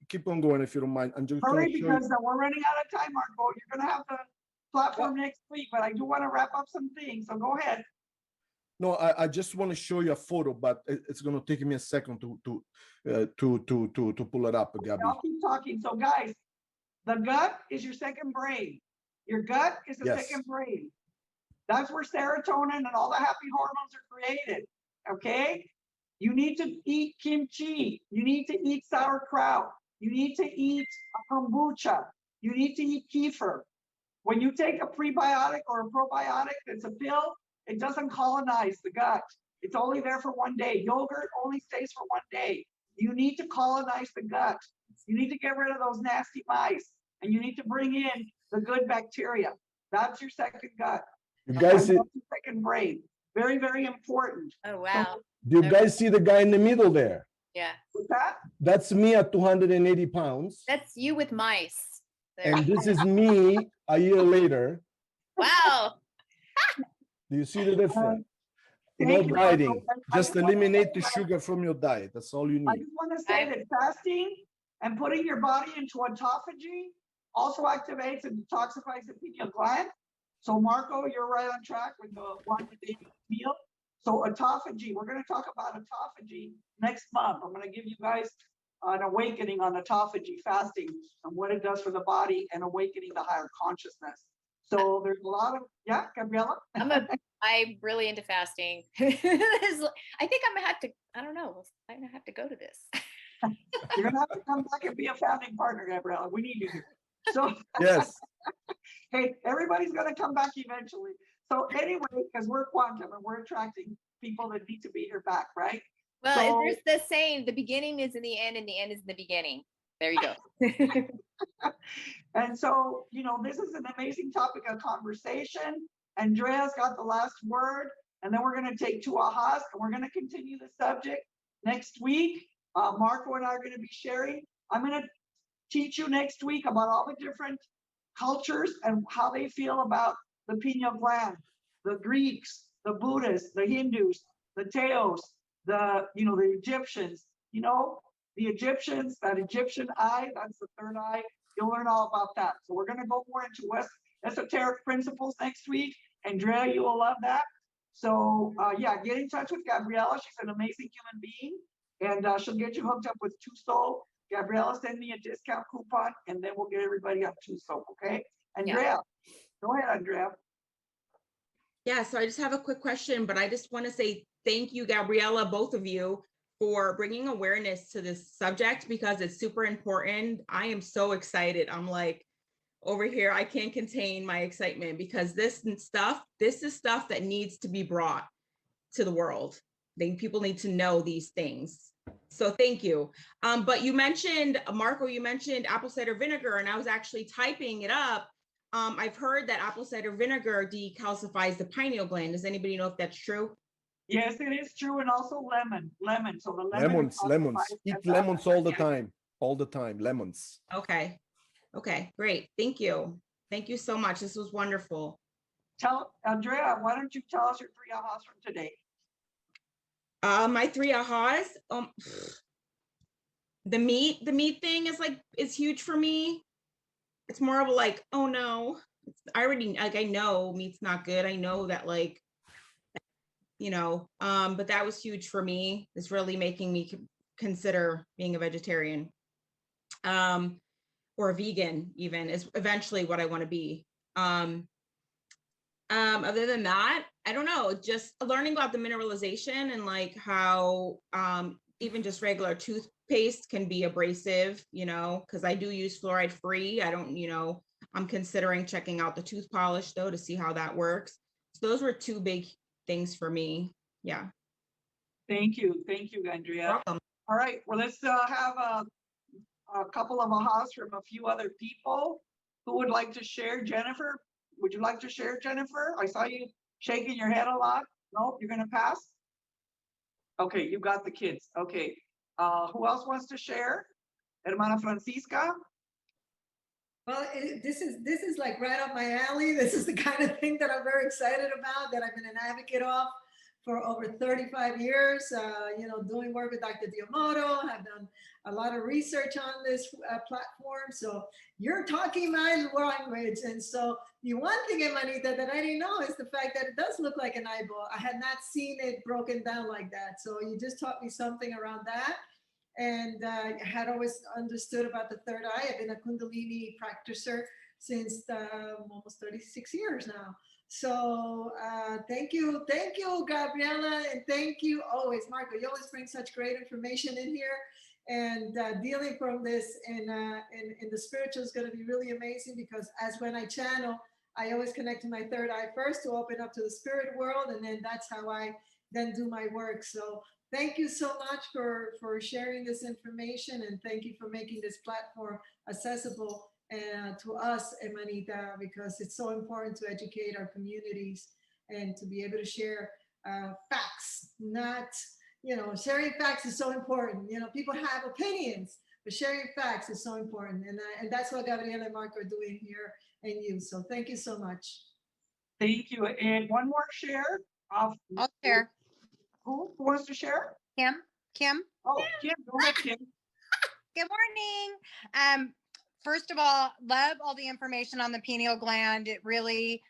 Keep on going if you don't mind. I'm just hurry because we're running out of time, Marco. You're going to have the platform next week, but I do want to wrap up some things. So go ahead. No, I just want to show you a photo, but it's going to take me a second to pull it up, Gabby. I'll keep talking. So guys, the gut is your second brain. Your gut is the second brain. That's where serotonin and all the happy hormones are created. Okay? You need to eat kimchi. You need to eat sauerkraut. You need to eat kombucha. You need to eat kefir. When you take a prebiotic or a probiotic that's a pill, it doesn't colonize the gut. It's only there for 1 day. Yogurt only stays for 1 day. You need to colonize the gut. You need to get rid of those nasty mice, and you need to bring in the good bacteria. That's your second gut. You guys, that's your second brain. Very, very important. Oh, wow. Do you guys see the guy in the middle there? Yeah. With that, That's me at 280 pounds. That's you with mice. There. And this is me a year later. Wow. Do you see the difference? No thank you. dieting. I Just wanna eliminate say the that- sugar from your diet. That's all you I need. just want to say that fasting and putting your body into autophagy also activates and detoxifies the pineal gland. So Marco, you're right on track with the one day meal. So autophagy, we're going to talk about autophagy next month. I'm going to give you guys an awakening on autophagy fasting and what it does for the body and awakening the higher consciousness. So there's a lot of, yeah, Gabriela? I'm really into fasting. I think I'm gonna have to, I don't know, I'm gonna have to go to this. You're going to have to come back and be a founding partner, Gabriela. We need you here. So, Yes. hey, everybody's going to come back eventually. So anyway, because we're quantum and we're attracting people that need to be here back, right? Well, So- there's the saying, the beginning is in the end and the end is in the beginning. There you go. And so, this is an amazing topic of conversation. Andrea's got the last word, and then we're going to take 2 ahas and we're going to continue the subject next week. Marco and I are going to be sharing. I'm going to teach you next week about all the different cultures and how they feel about the pineal gland, the Greeks, the Buddhists, the Hindus, the Teos, the Egyptians, the Egyptians, that Egyptian eye, that's the third eye. You'll learn all about that. So we're going to go more into West esoteric principles next week. Andrea, you will love that. So yeah, get in touch with Gabriela. She's an amazing human being, and she'll get you hooked up with Tuso. Gabriela, send me a discount coupon, and then we'll get everybody on Tuso, okay? Andrea, go ahead, Andrea. Yeah, so I just have a quick question, but I just want to say thank you, Gabriela, both of you, for bringing awareness to this subject because it's super important. I am so excited. I'm like over here, I can't contain my excitement because this is stuff that needs to be brought to the world. People need to know these things. So thank you. But you mentioned, Marco, you mentioned apple cider vinegar, and I was actually typing it up. I've heard that apple cider vinegar decalcifies the pineal gland. Does anybody know if that's true? Yes, it is true, and also lemon. So the lemon Lemons. Eat lemons all the time. Lemons. Okay, great. Thank you. Thank you so much. This was wonderful. Tell Andrea, why don't you tell us your 3 ahas from today? My 3 ahas. The meat thing is huge for me. It's more of a like, oh no, I know meat's not good. I know that but that was huge for me. It's really making me consider being a vegetarian. Or a vegan even is eventually what I want to be. Other than that, I don't know, just learning about the mineralization and how even just regular toothpaste can be abrasive, because I do use fluoride free. I don't, I'm considering checking out the tooth polish though to see how that works. So those were 2 big things for me. Yeah. Thank you, Andrea. Welcome. All right, well, let's have a couple of ahas from a few other people. Who would like to share? Jennifer, would you like to share, Jennifer? I saw you shaking your head a lot. No, you're gonna pass? Okay, you got the kids. Okay, who else wants to share? Hermana Francisca? Well, this is like right up my alley. This is the kind of thing that I'm very excited about, that I've been an advocate of for over 35 years, doing work with Dr. Diamoto. I've done a lot of research on this platform. So you're talking my language. And so the one thing, Emanita, that I didn't know is the fact that it does look like an eyeball. I had not seen it broken down like that. So you just taught me something around that. And I had always understood about the third eye. I've been a Kundalini practitioner since almost 36 years now. So thank you, Gabriela, and thank you always, Marco. You always bring such great information in here, and dealing from this in the spiritual is going to be really amazing, because as when I channel, I always connect to my third eye first to open up to the spirit world, and then that's how I then do my work. So thank you so much for sharing this information, and thank you for making this platform accessible to us, Emanita, because it's so important to educate our communities and to be able to share facts, not, sharing facts is so important. People have opinions, but sharing facts is so important. And that's what Gabriela and Marco are doing here and you. So thank you so much. Thank you. And one more share of. I'll share. Who wants to share? Kim. Oh, Kim, go ahead, Kim. Good morning. First of all, love all the information on the pineal gland. It really,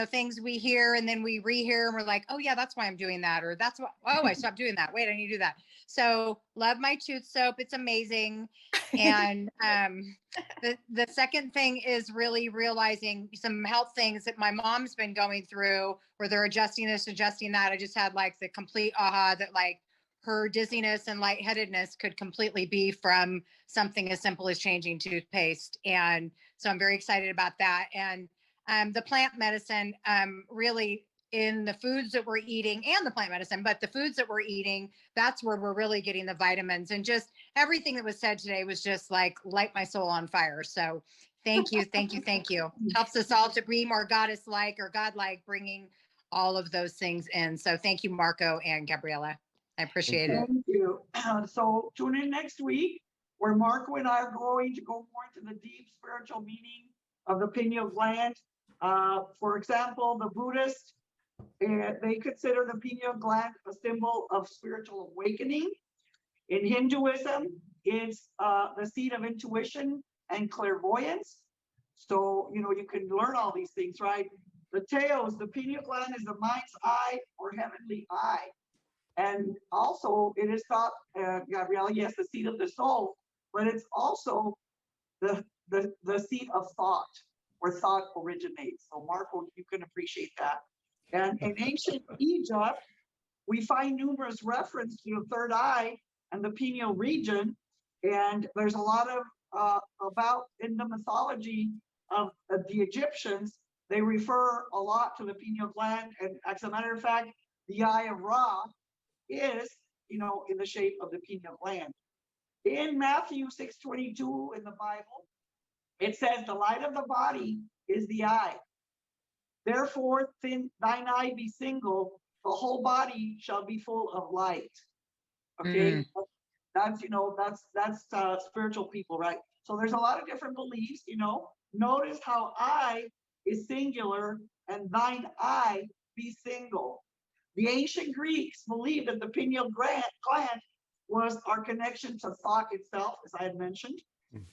things we hear and then we rehear and we're like, oh yeah, that's why I'm doing that. Or that's why, I stopped doing that. Wait, I need to do that. So love my tooth soap. It's amazing. And the second thing is really realizing some health things that my mom's been going through where they're adjusting this, adjusting that. I just had like the complete aha that like her dizziness and lightheadedness could completely be from something as simple as changing toothpaste. And so I'm very excited about that. And the plant medicine, really in the foods that we're eating and the plant medicine, but the foods that we're eating, that's where we're really getting the vitamins. And just everything that was said today was just like light my soul on fire. So thank you. Helps us all to be more goddess-like or God-like, bringing all of those things in. So thank you, Marco and Gabriela. I appreciate it. Thank you. So tune in next week where Marco and I are going to go more into the deep spiritual meaning of the pineal gland. For example, the Buddhists, they consider the pineal gland a symbol of spiritual awakening. In Hinduism, it's the seat of intuition and clairvoyance. So, you can learn all these things, right? The Teos, the pineal gland is the mind's eye or heavenly eye. And also it is thought, Gabriela, yes, the seat of the soul, but it's also the seat of thought, where thought originates. So Marco, you can appreciate that. And in ancient Egypt, we find numerous references to the third eye and the pineal region. And there's a lot of about in the mythology of the Egyptians, they refer a lot to the pineal gland. And as a matter of fact, the eye of Ra is, in the shape of the pineal gland. In Matthew 6:22 in the Bible, it says the light of the body is the eye. Therefore, thine eye be single, the whole body shall be full of light. Okay, that's spiritual people, right? So there's a lot of different beliefs. Notice how I is singular and thine eye be single. The ancient Greeks believed that the pineal gland was our connection to thought itself, as I had mentioned.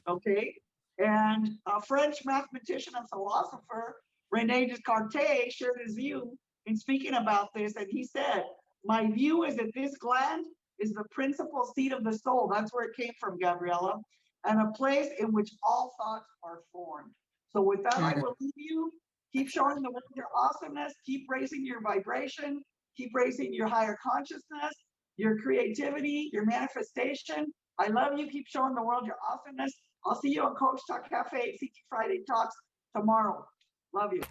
Okay, and a French mathematician and philosopher, René Descartes, shared his view in speaking about this, and he said, "My view is that this gland is the principal seat of the soul." That's where it came from, Gabriela, and a place in which all thoughts are formed. So with that, I will leave you. Keep showing the world your awesomeness. Keep raising your vibration. Keep raising your higher consciousness, your creativity, your manifestation. I love you. Keep showing the world your awesomeness. I'll see you on Coach Talk Cafe, CT Friday Talks tomorrow. Love you.